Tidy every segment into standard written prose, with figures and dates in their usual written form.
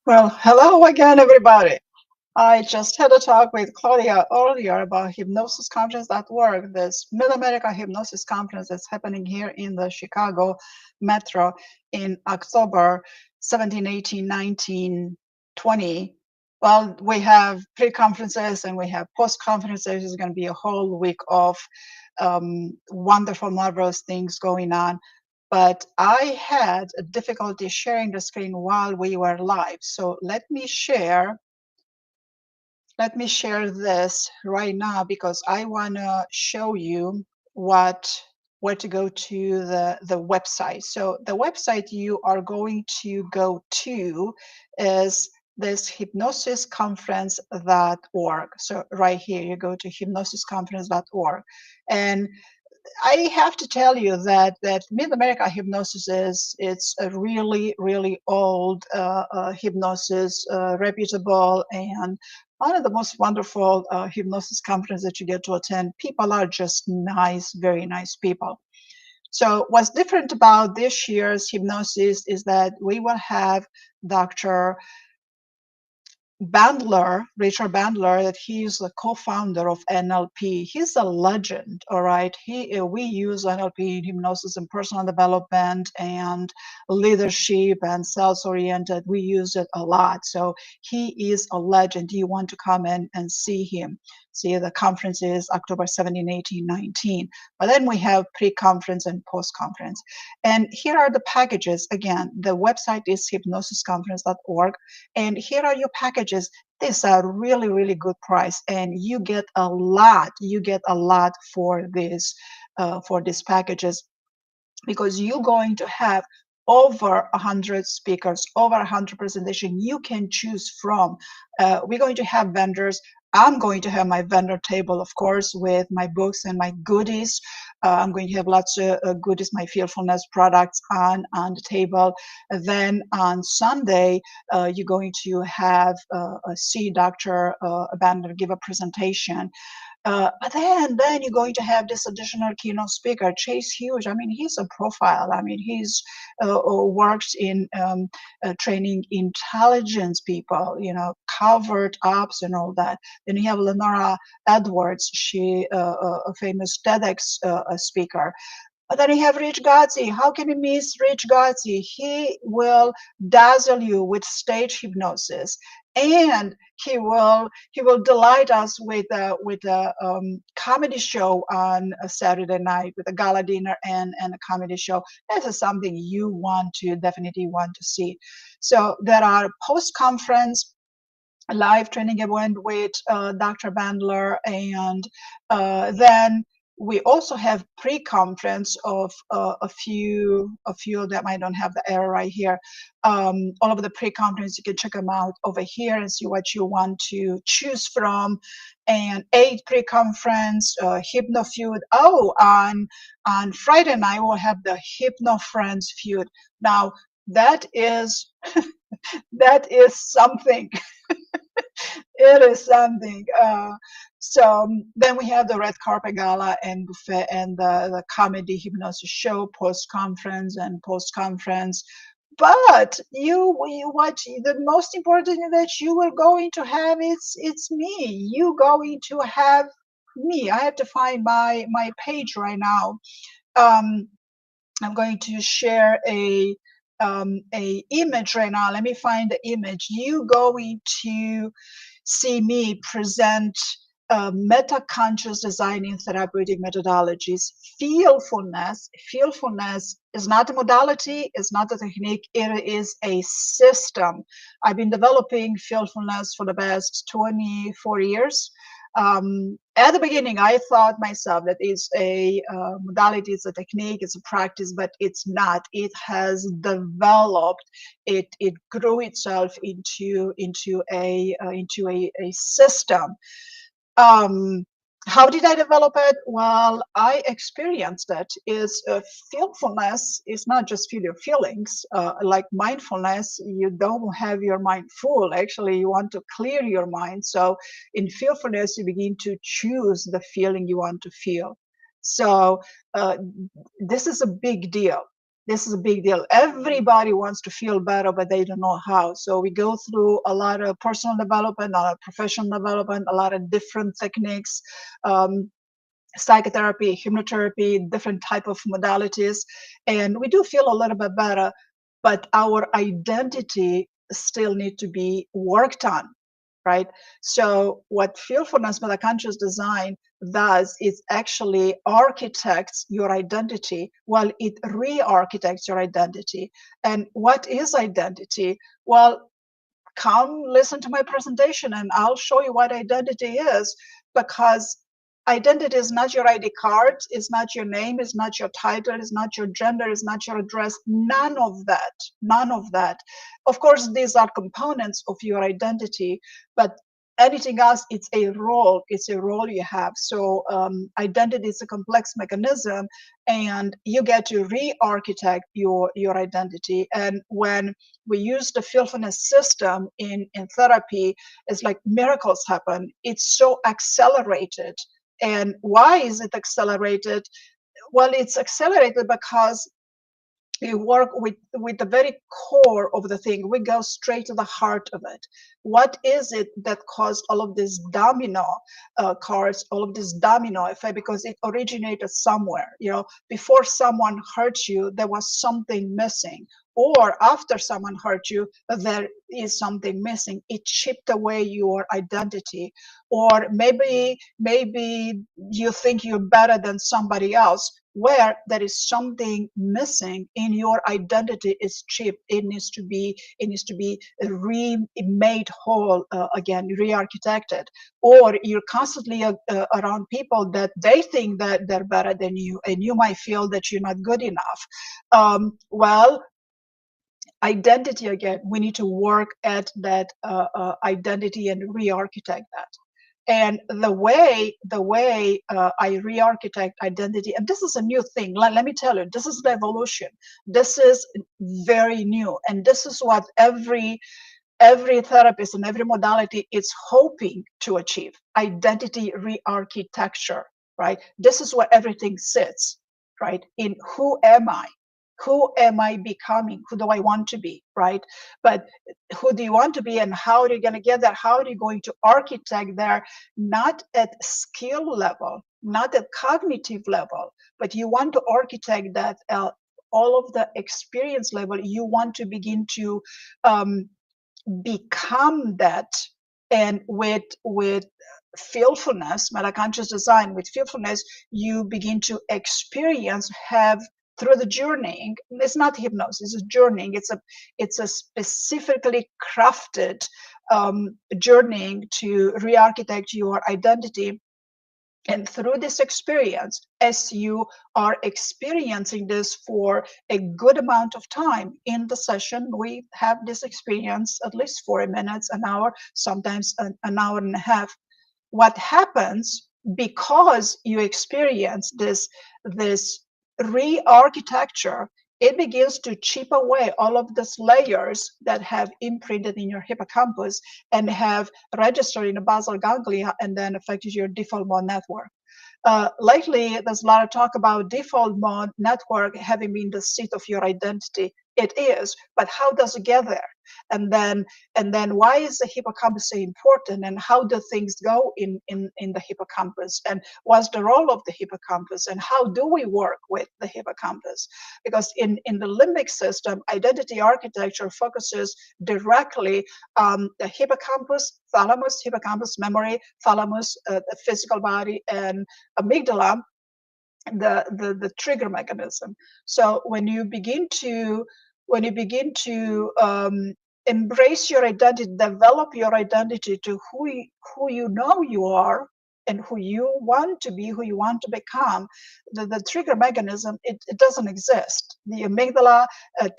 Well, hello again, everybody. I just had a talk with Claudia earlier about hypnosis conference.org, this Mid America Hypnosis Conference that's happening here in the Chicago metro in October 17, 18, 19, 20. Well, we have pre conferences and we have post conferences. It's going to be a whole week of wonderful, marvelous things going on, but I had a difficulty sharing the screen while we were live. So let me share this right now because I want to show you where to go to the website. So the website you are going to go to is this hypnosisconference.org. So right here you go to hypnosisconference.org, and I have to tell you that Mid America hypnosis is it's a really old hypnosis, reputable, and one of the most wonderful hypnosis conferences that you get to attend. People are just nice, very nice people. So what's different about this year's hypnosis is that we will have Dr. Richard Bandler, that he's the co-founder of NLP. He's a legend, all right? We use NLP in hypnosis and personal development and leadership and sales-oriented. We use it a lot. So he is a legend. You want to come in and see him. See, the conference is October 17, 18, 19. But then we have pre-conference and post-conference. And here are the packages. Again, the website is hypnosisconference.org. And here are your packages. These are really good price, and you get a lot. You get a lot for these packages, because you're going to have over 100 speakers, over 100 presentation you can choose from. We're going to have vendors. I'm going to have my vendor table, of course, with my books and my goodies. I'm going to have lots of goodies, my Feelfulness products on the table. And then on Sunday, you're going to have see Dr. Bandler give a presentation. But then you're going to have this additional keynote speaker, Chase Hughes. I mean, he's a profile. I mean, he's works in training intelligence people, covert ops and all that. Then you have Lenora Edwards. She a famous TEDx speaker. But then you have Rich Gotzi. How can you miss Rich Gotzi? He will dazzle you with stage hypnosis, and he will delight us with a comedy show on a Saturday night, with a gala dinner and a comedy show. This is something you definitely want to see. So there are post conference live training event with Dr. Bandler, and then we also have pre-conference of a few of them. I don't have the error right here. All of the pre-conference, you can check them out over here and see what you want to choose from. And 8 pre-conference, Hypno Feud. Oh, on Friday night we'll have the Hypno Friends Feud. Now that is that is something. It is something. So then we have the red carpet gala and buffet and the comedy hypnosis show, post conference and post conference. But the most important thing that you are going to have, it's me. You going to have me. I have to find my page right now. Um, I'm going to share a image right now. Let me find the image. You going to see me present meta-conscious design in therapeutic methodologies. Feelfulness. Feelfulness is not a modality, it's not a technique, it is a system. I've been developing feelfulness for the past 24 years. At the beginning, I thought myself that it's a modality, it's a technique, it's a practice, but it's not. It has developed. It grew itself into a system. Um, how did I develop it? Well, I experienced it. Is Feelfulness is not just feel your feelings. Like mindfulness, you don't have your mind full. Actually, you want to clear your mind. So in feelfulness, you begin to choose the feeling you want to feel. So uh, this is a big deal. This is a big deal. Everybody wants to feel better, but they don't know how. So we go through a lot of personal development, a lot of professional development, a lot of different techniques, um, psychotherapy, hypnotherapy, different type of modalities, and we do feel a little bit better. But our identity still need to be worked on, right? So what Feelfulness Metaconscious Design does is actually architects your identity while it re-architects your identity. And what is identity? Well, come listen to my presentation and I'll show you what identity is, because identity is not your ID card, it's not your name, it's not your title, it's not your gender, it's not your address, none of that, none of that. Of course, these are components of your identity, but anything else, it's a role you have. So identity is a complex mechanism, and you get to re-architect your identity. And when we use the feelfulness system in therapy, it's like miracles happen. It's so accelerated. And why is it accelerated? Well, it's accelerated because we work with the very core of the thing. We go straight to the heart of it. What is it that caused all of this domino cards, all of this domino effect? Because it originated somewhere. Before someone hurt you, there was something missing, or after someone hurt you, there is something missing. It chipped away your identity. Or maybe you think you're better than somebody else, where there is something missing in your identity. Is chipped. It needs to be remade whole, again, re-architected. Or you're constantly around people that they think that they're better than you, and you might feel that you're not good enough. Well, identity, again, we need to work at that identity and re-architect that. And the way I re-architect identity, and this is a new thing. Let me tell you, this is the evolution. This is very new, and this is what every therapist and every modality is hoping to achieve: identity re-architecture, right? This is where everything sits, right? In who am I? Who am I becoming? Who do I want to be, right? But who do you want to be, and how are you going to get there? How are you going to architect there? Not at skill level, not at cognitive level, but you want to architect that all of the experience level. You want to begin to um, become that. And with feelfulness, metaconscious design, with feelfulness, you begin to experience, have, through the journeying. It's not hypnosis, it's journeying. It's a specifically crafted journeying to re-architect your identity. And through this experience, as you are experiencing this for a good amount of time in the session, we have this experience at least 40 minutes, an hour, sometimes an hour and a half. What happens, because you experience this re-architecture, it begins to chip away all of these layers that have imprinted in your hippocampus and have registered in the basal ganglia and then affected your default mode network. Lately, there's a lot of talk about default mode network having been the seat of your identity. It is, but how does it get there? And then why is the hippocampus so important? And how do things go in the hippocampus? And what's the role of the hippocampus? And how do we work with the hippocampus? Because in the limbic system, identity architecture focuses directly on the hippocampus, thalamus, hippocampus, memory, thalamus, the physical body, and amygdala, the trigger mechanism. So when you begin to embrace your identity, develop your identity to who you know you are and who you want to be, who you want to become, the trigger mechanism, it doesn't exist. The amygdala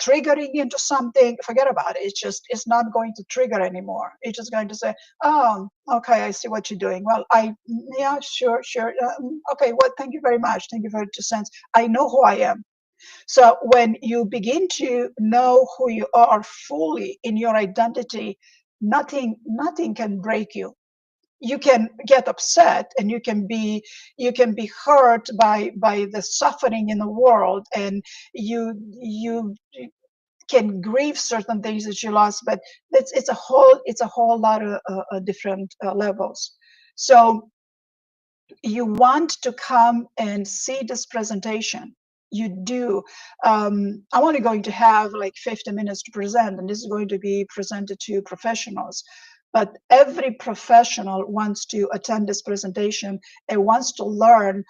triggering into something, forget about it. It's not going to trigger anymore. It's just going to say, oh, okay, I see what you're doing. Well, yeah, sure. Okay, well, thank you very much. Thank you for your 2 cents. I know who I am. So when you begin to know who you are fully in your identity, nothing can break you. you can get upset, and you can be hurt by the suffering in the world, and you can grieve certain things that you lost, but it's a whole lot of different levels. So you want to come and see this presentation, you do. I'm only going to have like 50 minutes to present, and this is going to be presented to professionals. But every professional wants to attend this presentation and wants to learn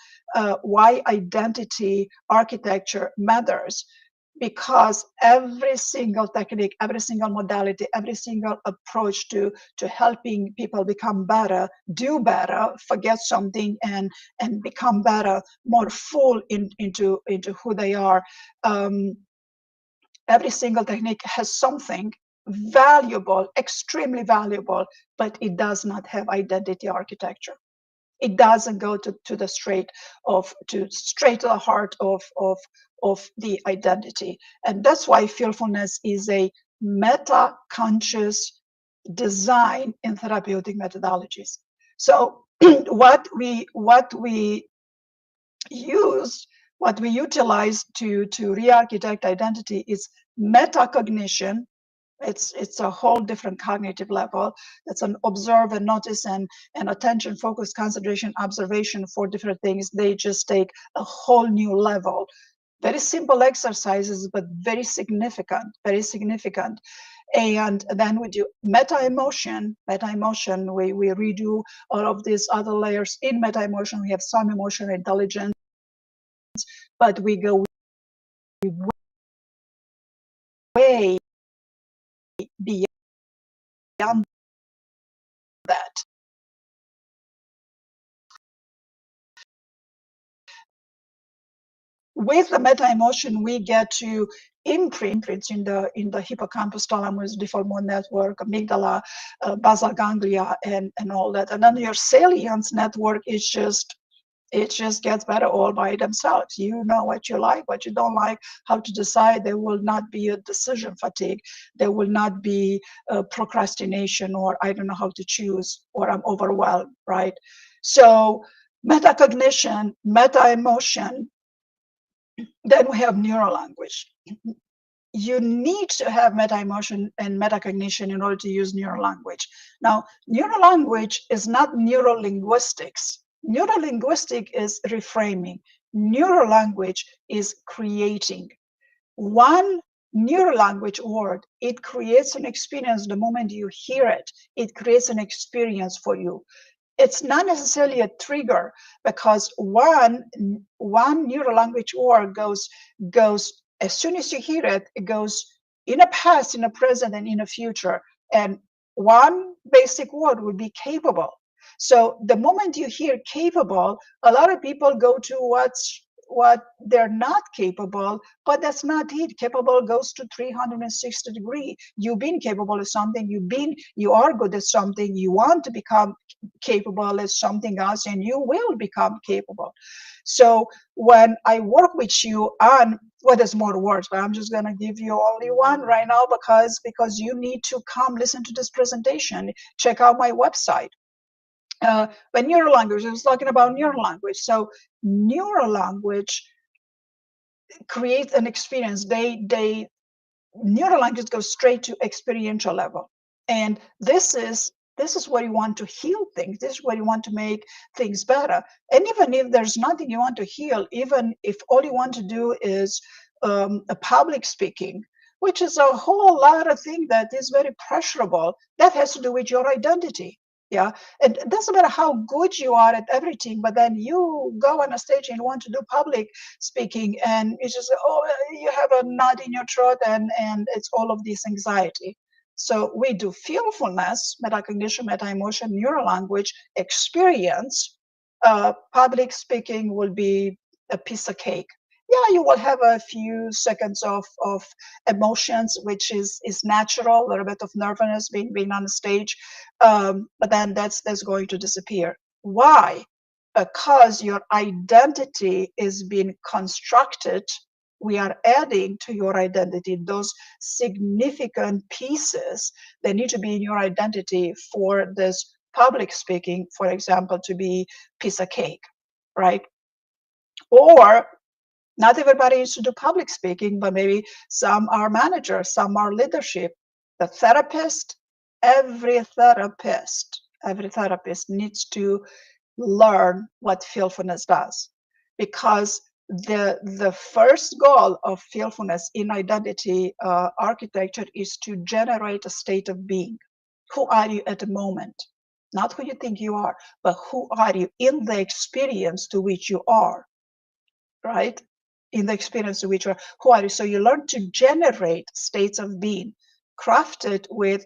why identity architecture matters, because every single technique, every single modality, every single approach to helping people become better, do better, forget something, and become better, more full into who they are. Um, every single technique has something valuable, extremely valuable, but it does not have identity architecture. It doesn't go to the straight to the heart of the identity. And that's why fearfulness is a meta conscious design in therapeutic methodologies. So what we use, what we utilize to re-architect identity is metacognition. It's a whole different cognitive level. It's an observe and notice and attention, focus, concentration, observation for different things. They just take a whole new level. Very simple exercises, but very significant, very significant. And then we do meta emotion. Meta emotion, we redo all of these other layers. In meta emotion, we have some emotional intelligence, but we go way beyond that. With the meta emotion, we get to imprints in the hippocampus, thalamus, default mode network, amygdala, basal ganglia, and all that. And then your salience network is just, it just gets better all by themselves. You know what you like, what you don't like, how to decide. There will not be a decision fatigue. There will not be procrastination, or I don't know how to choose, or I'm overwhelmed, right? So metacognition, meta emotion. Then we have neural language. You need to have meta emotion and metacognition in order to use neural language. Now, neural language is not neural linguistics. Neural linguistic is reframing. Neural language is creating. One neural language word, it creates an experience the moment you hear it. It creates an experience for you. It's not necessarily a trigger, because one neural language word goes as soon as you hear it, it goes in a past, in a present, and in a future. And one basic word would be capable. So the moment you hear capable, a lot of people go to what they're not capable, but that's not it. Capable goes to 360 degree. You've been capable of something, you are good at something, you want to become capable as something else, and you will become capable. So when I work with you on, well, there's more words, but I'm just going to give you only one right now, because you need to come listen to this presentation, check out my website. But neural language, I was talking about neural language. So neural language creates an experience. Neural language goes straight to experiential level, and this is where you want to heal things. This is where you want to make things better. And even if there's nothing you want to heal, even if all you want to do is a public speaking, which is a whole lot of thing that is very pressurable, that has to do with your identity. Yeah, and it doesn't matter how good you are at everything, but then you go on a stage and you want to do public speaking, and it's just, oh, you have a knot in your throat, and it's all of this anxiety. So we do feelfulness, metacognition, meta-emotion, neural language, experience. Public speaking will be a piece of cake. Yeah, you will have a few seconds of emotions, which is natural, a little bit of nervousness being on the stage, but then that's going to disappear. Why? Because your identity is being constructed. We are adding to your identity those significant pieces that need to be in your identity for this public speaking, for example, to be piece of cake, right? Or not everybody needs to do public speaking, but maybe some are managers, some are leadership. The therapist, every therapist needs to learn what feelfulness does, because the first goal of feelfulness in identity architecture is to generate a state of being. Who are you at the moment? Not who you think you are, but who are you in the experience to which you are, right? In the experience to which you are, who are you? So you learn to generate states of being crafted with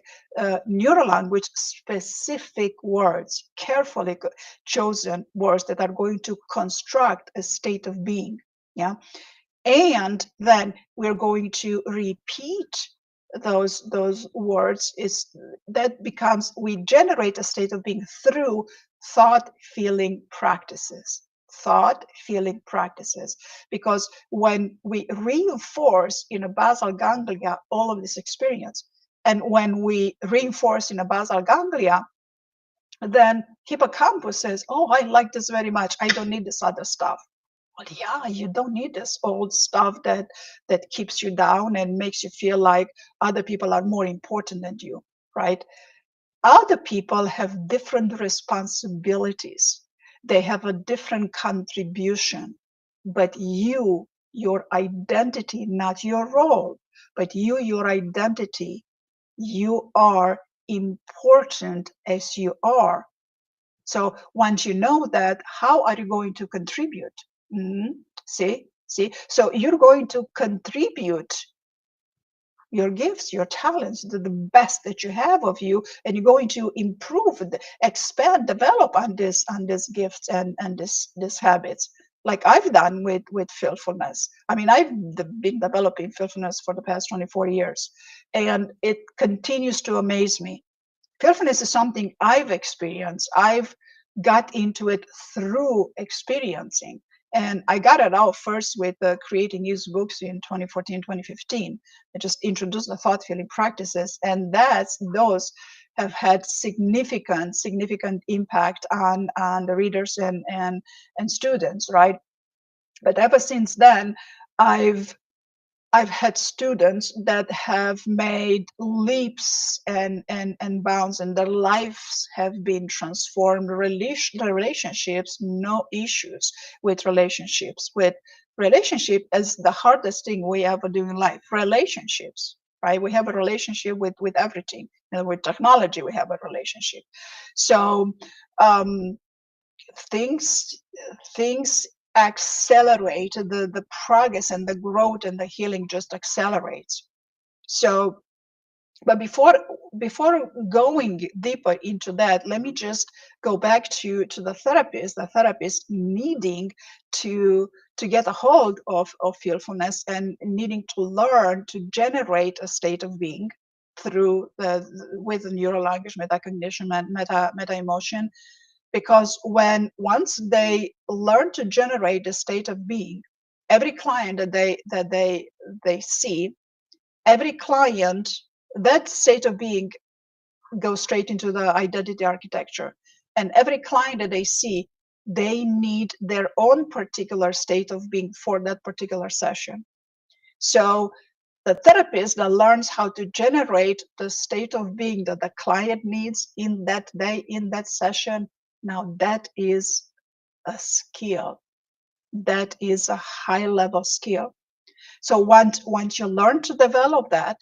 neural language, specific words, carefully chosen words that are going to construct a state of being. Yeah. And then we're going to repeat those words. Is that becomes, we generate a state of being through thought feeling practices. Thought feeling practices, because when we reinforce in a basal ganglia all of this experience, and when we reinforce in a basal ganglia, then hippocampus says, oh, I like this very much, I don't need this other stuff. Well, yeah, you don't need this old stuff that keeps you down and makes you feel like other people are more important than you, right? Other people have different responsibilities. They have a different contribution. But you, your identity, not your role, but you, your identity, you are important as you are. So once you know that, how are you going to contribute? See, so you're going to contribute your gifts, your talents, the best that you have of you, and you're going to improve, expand, develop on this gifts and this habits, like I've done with fearfulness. I mean, I've been developing fearfulness for the past 24 years, and it continues to amaze me. Fearfulness is something I've experienced. I've got into it through experiencing. And I got it out first with creating used books in 2014, 2015. I just introduced the thought feeling practices, and those have had significant impact on the readers and students, right? But ever since then, I've I've had students that have made leaps and bounds, and their lives have been transformed. The relationships, no issues with relationships. With relationship as the hardest thing we ever do in life. Relationships, right? We have a relationship with everything. And with technology, we have a relationship. So um, things things accelerate, the progress and the growth and the healing just accelerates. So but before going deeper into that, let me just go back to the therapist needing to get a hold of fearfulness and needing to learn to generate a state of being through with the neural language, metacognition, meta emotion. Because once they learn to generate a state of being, every client that they see, every client, that state of being goes straight into the identity architecture. And every client that they see, they need their own particular state of being for that particular session. So the therapist that learns how to generate the state of being that the client needs in that day, in that session, now that is a skill. That is a high level skill. So once you learn to develop that,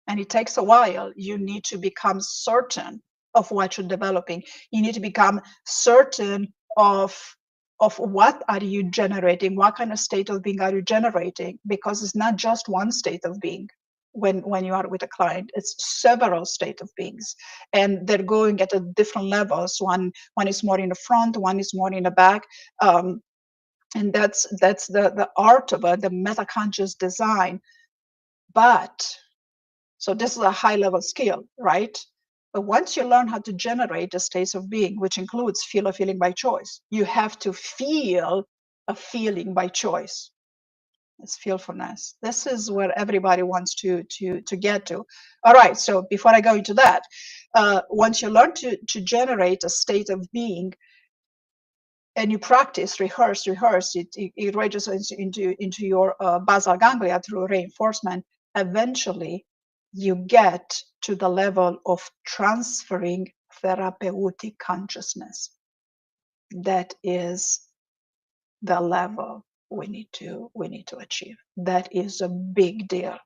and it takes a while, you need to become certain of what you're developing. You need to become certain of what are you generating, what kind of state of being are you generating, because it's not just one state of being. When you are with a client, it's several state of beings, and they're going at a different levels. One is more in the front, one is more in the back. And that's the art of it, the meta conscious design. But so this is a high level skill, right? But once you learn how to generate the states of being, which includes feel a feeling by choice, you have to feel a feeling by choice. It's feelfulness. This is where everybody wants to get to. All right. So before I go into that, once you learn to generate a state of being, and you practice, rehearse, it registers into your basal ganglia through reinforcement. Eventually, you get to the level of transferring therapeutic consciousness. That is the level we need to achieve. That is a big deal.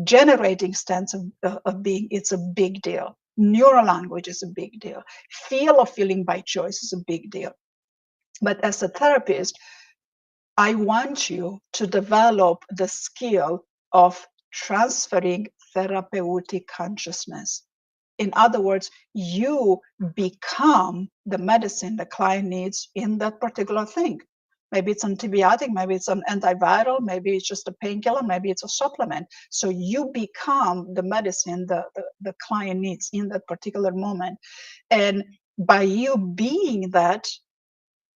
Generating stance of being, it's a big deal. Neural language is a big deal. Feel of feeling by choice is a big deal. But as a therapist, I want you to develop the skill of transferring therapeutic consciousness. In other words, you become the medicine the client needs in that particular thing. Maybe it's antibiotic, maybe it's an antiviral, maybe it's just a painkiller, maybe it's a supplement. So you become the medicine the client needs in that particular moment. And by you being that,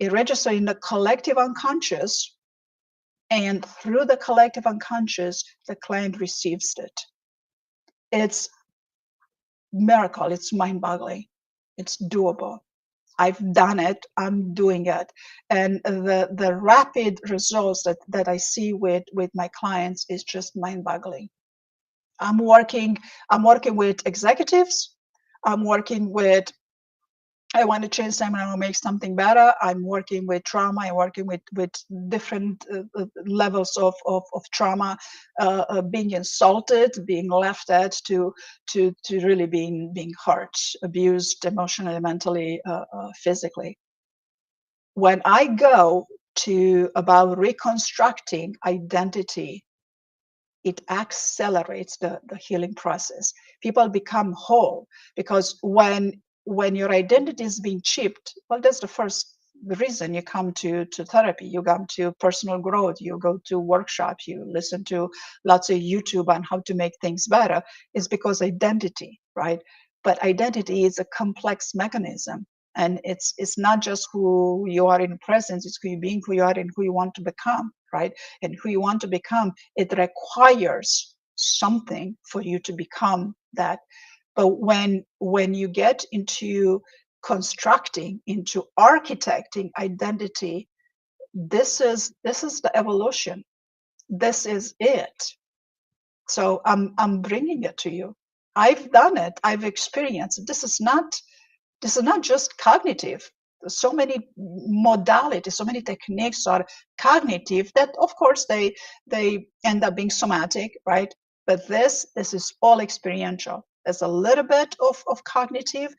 it registers in the collective unconscious, and through the collective unconscious, the client receives it. It's miracle. It's mind-boggling. It's doable. I've done it. I'm doing it, and the rapid results that I see with my clients is just mind-boggling. I'm working. I'm working with executives. I'm working with, I want to change them and I want to make something better. I'm working with trauma. I'm working with different levels of trauma, being insulted, being laughed at, to really being hurt, abused emotionally, mentally, physically. When I go to about reconstructing identity, it accelerates the healing process. People become whole, because when your identity is being chipped, well, that's the first reason you come to therapy. You come to personal growth, you go to workshops, you listen to lots of YouTube on how to make things better, is because identity, right? But identity is a complex mechanism, and it's not just who you are in presence, it's who you being, who you are, and who you want to become, right? And who you want to become, it requires something for you to become that. But when you get into constructing, into architecting identity, this is the evolution. This is it. So I'm bringing it to you. I've done it. I've experienced it. This is not just cognitive. There's so many modalities, so many techniques are cognitive that, of course, they end up being somatic, right? But this is all experiential. There's a little bit of cognitive,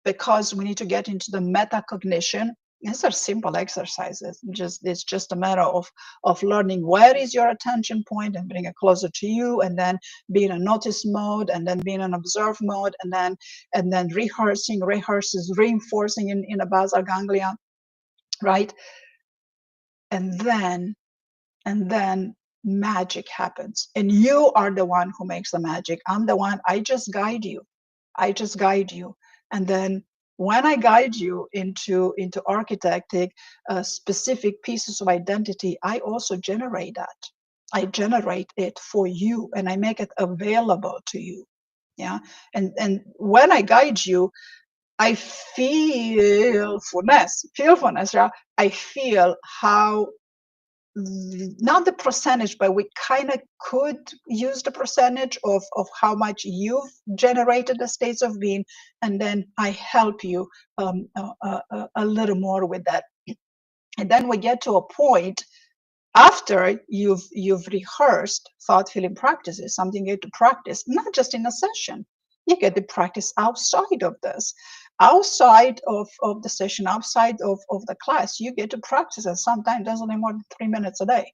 because we need to get into the metacognition. These are simple exercises. It's just a matter of learning where is your attention point and bring it closer to you, and then be in a notice mode, and then be in an observe mode, and then rehearses, reinforcing in a basal ganglia, right? And then magic happens, and you are the one who makes the magic. I'm the one. I just guide you. And then when I guide you into architecting specific pieces of identity, I also generate that. I generate it for you, and I make it available to you. Yeah. And when I guide you, I feel feelfulness. Yeah. I feel how, not the percentage, but we kind of could use the percentage of how much you've generated the states of being, and then I help you a little more with that. And then we get to a point after you've rehearsed thought feeling practices, something you get to practice, not just in a session. You get to practice outside of this, outside of the session, outside of the class. You get to practice, and sometimes there's only more than 3 minutes a day,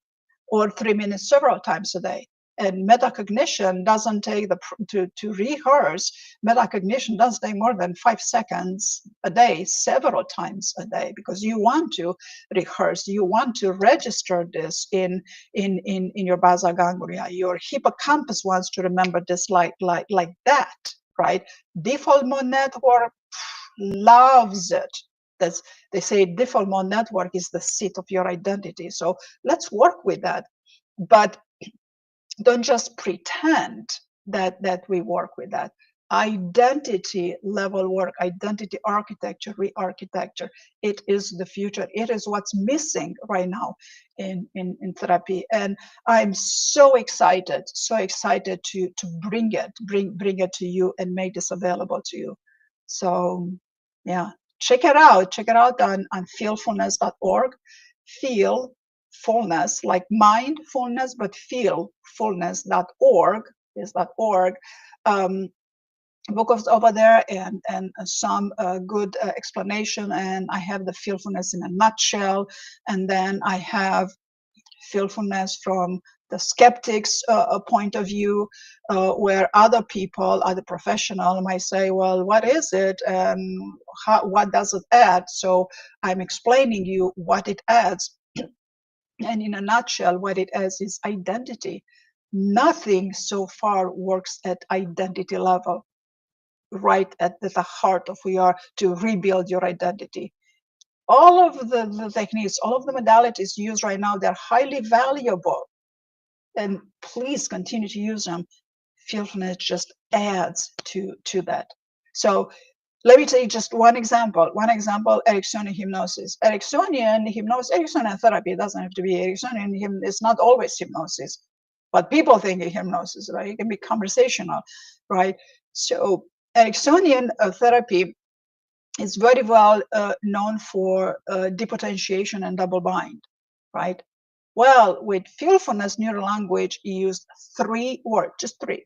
or 3 minutes several times a day. And metacognition doesn't take to rehearse. Metacognition doesn't take more than 5 seconds a day, several times a day, because you want to rehearse. You want to register this in your basal ganglia. Your hippocampus wants to remember this like that, right? Default mode network loves it. That's, they say default mode network is the seat of your identity. So let's work with that. But don't just pretend that we work with that. Identity level work, identity architecture, re-architecture, it is the future. It is what's missing right now in therapy. And I'm so excited to bring it to you and make this available to you. So yeah, check it out on feelfulness.org. Feel fullness, like mindfulness, but feelfulness.org is .org. Um, book of over there, and some good explanation. And I have the feelfulness in a nutshell, and then I have feelfulness from the skeptics point of view, where other people, other professional might say, well, what is it and what does it add? So I'm explaining you what it adds. And in a nutshell, what it is identity. Nothing so far works at identity level, right at the heart of who you are, to rebuild your identity. All of the techniques, all of the modalities used right now, they're highly valuable. And please continue to use them. Feelfulness just adds to that. So let me tell you just one example. Ericksonian hypnosis. Ericksonian hypnosis, Ericksonian therapy, it doesn't have to be Ericksonian. It's not always hypnosis, but people think of hypnosis, right? It can be conversational, right? So Ericksonian therapy is very well known for depotentiation and double bind, right? Well, with feelfulness neural language, you use 3 words, just three.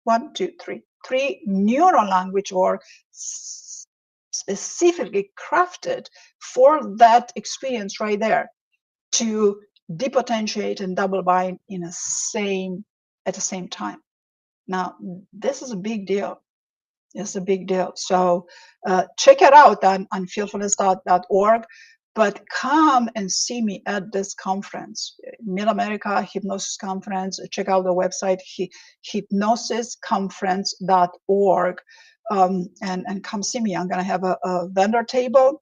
1, 2, 3. 3 neural language or specifically crafted for that experience right there, to depotentiate and double bind at the same time. Now, this is a big deal. It's a big deal. So check it out on feelfulness.org. But come and see me at this conference, Mid America Hypnosis Conference. Check out the website, hypnosisconference.org, and come see me. I'm going to have a vendor table.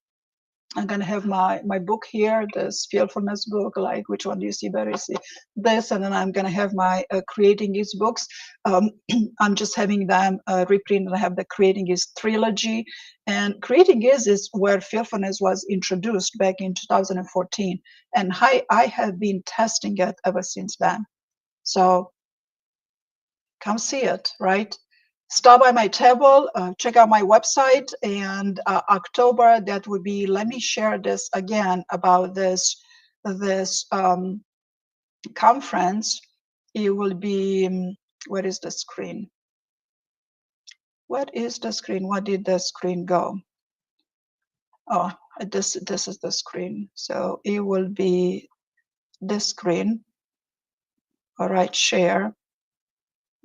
I'm going to have my book here, this Feelfulness book, like which one do you see better? You see this, and then I'm going to have my Creating Is books. I'm just having them reprinted. I have the Creating Is trilogy, and Creating is where Feelfulness was introduced back in 2014, and I have been testing it ever since then. So come see it, right? Stop by my table, check out my website, and October, that would be, let me share this again about this conference. It will be, where is the screen? What is the screen? What did the screen go? Oh, this is the screen. So it will be this screen. All right, share.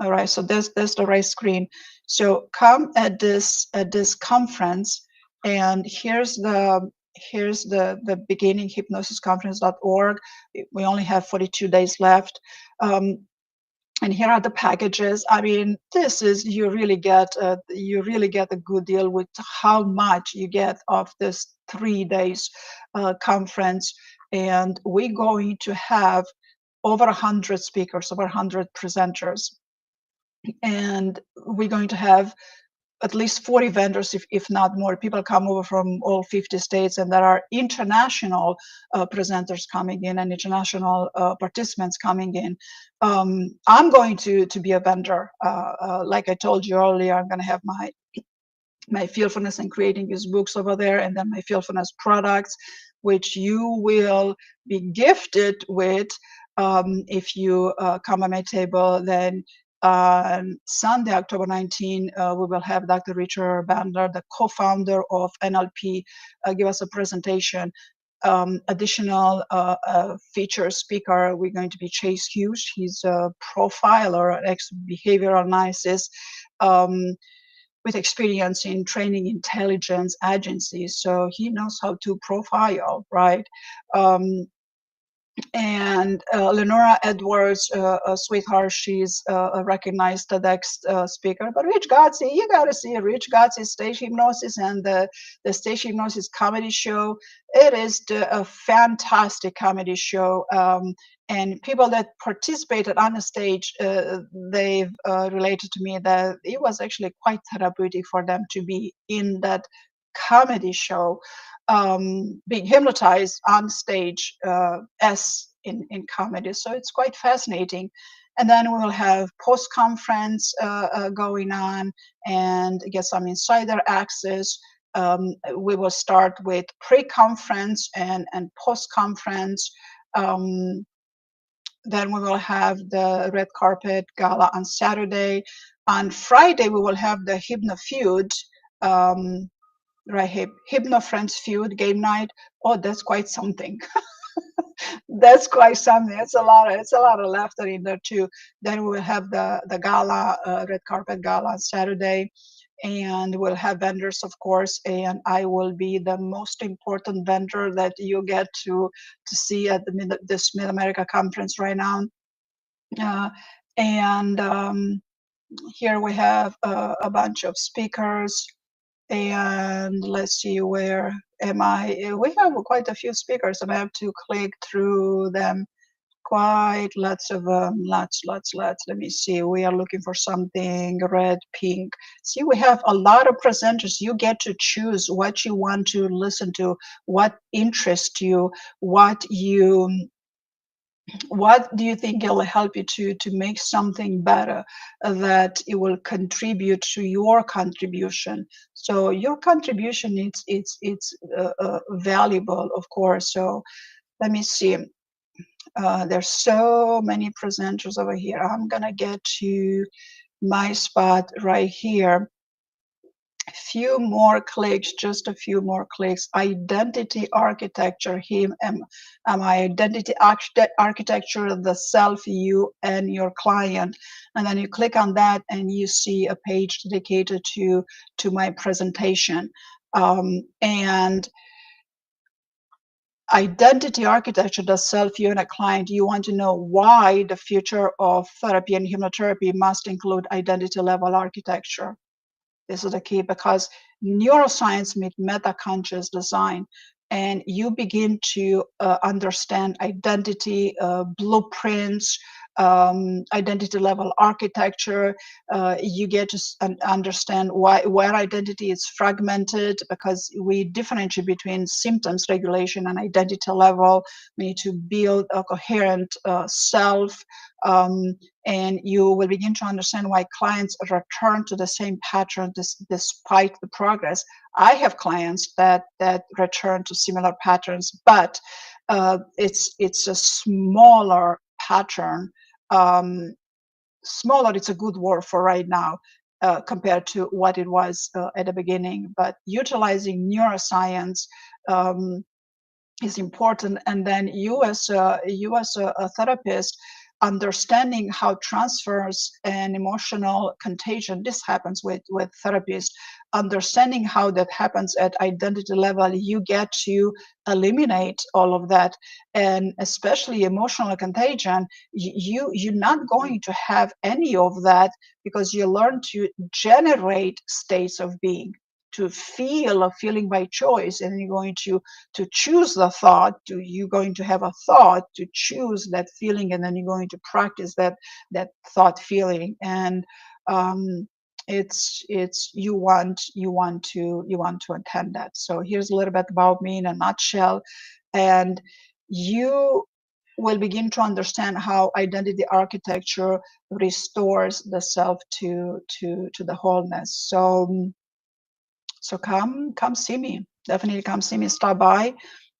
All right, so there's the right screen. So come at this conference, and here's the beginning, hypnosisconference.org. We only have 42 days left. And here are the packages. I mean, this is, you really get a good deal with how much you get of this 3 days conference. And we're going to have over 100 speakers, over 100 presenters. And we're going to have at least 40 vendors, if not more. People come over from all 50 states, and there are international presenters coming in and international participants coming in. I'm going to be a vendor. Like I told you earlier, I'm going to have my Feelfulness and Creating Is books over there, and then my Feelfulness products, which you will be gifted with if you come on my table. Then Sunday, October 19, we will have Dr. Richard Bandler, the co-founder of NLP, give us a presentation. Additional feature speaker, we're going to be Chase Hughes. He's a profiler, ex-behavioral analysis, with experience in training intelligence agencies. So he knows how to profile, right? And Lenora Edwards, a sweetheart, she's a recognized TEDx speaker. But Rich Godsey, you got to see Rich Godsey's Stage Hypnosis and the Stage Hypnosis comedy show. It is a fantastic comedy show. And people that participated on the stage, they've related to me that it was actually quite therapeutic for them to be in that comedy show, being hypnotized on stage as in comedy. So it's quite fascinating. And then we will have post-conference going on and get some insider access. We will start with pre-conference and post-conference. Um, then we will have the red carpet gala on Saturday. On Friday, we will have the Hypno Feud, right? Hypno Friends Feud game night. Oh, that's quite something. That's quite something. It's a lot of laughter in there too. Then we'll have the gala, red carpet gala on Saturday, and we'll have vendors, of course. And I will be the most important vendor that you get to see at this Mid America conference right now. Uh, and here we have a bunch of speakers. And let's see, where am I? We have quite a few speakers, and I have to click through them. Quite lots of lots. Let me see. We are looking for something red, pink. See, we have a lot of presenters. You get to choose what you want to listen to, what interests you, what do you think it'll help you to make something better, that it will contribute to your contribution. So your contribution, it's valuable, of course. So let me see. There's so many presenters over here. I'm gonna get to my spot right here. A few more clicks, just a few more clicks. Identity architecture. My identity architecture of the self, you and your client. And then you click on that and you see a page dedicated to my presentation. And identity architecture, the self, you and a client. You want to know why the future of therapy and hypnotherapy must include identity level architecture. This is the key, because neuroscience meets meta-conscious design, and you begin to understand identity blueprints, identity level architecture. You get to understand where identity is fragmented, because we differentiate between symptoms regulation and identity level. We need to build a coherent self. And you will begin to understand why clients return to the same pattern despite the progress. I have clients that return to similar patterns, but it's a smaller pattern. Smaller, it's a good word for right now, compared to what it was at the beginning. But utilizing neuroscience is important. And then you as a therapist, understanding how transfers and emotional contagion, this happens with therapists, understanding how that happens at identity level, you get to eliminate all of that. And especially emotional contagion, you're not going to have any of that, because you learn to generate states of being, to feel a feeling by choice, and you're going to choose the thought. You're going to have a thought to choose that feeling, and then you're going to practice that thought feeling. And it's you want to attend that. So here's a little bit about me in a nutshell, and you will begin to understand how identity architecture restores the self to the wholeness. So come see me. Definitely come see me. Stop by.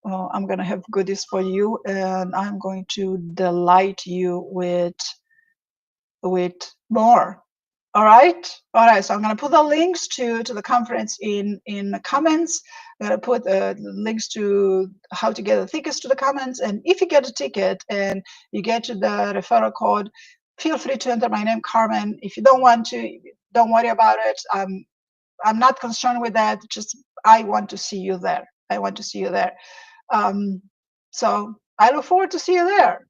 I'm gonna have goodies for you, and I'm going to delight you with more. All right. So I'm gonna put the links to the conference in the comments. I'm gonna put links to how to get the tickets to the comments. And if you get a ticket and you get to the referral code, feel free to enter my name, Carmen. If you don't want to, don't worry about it. I'm not concerned with that. Just I want to see you there. I want to see you there. So I look forward to see you there.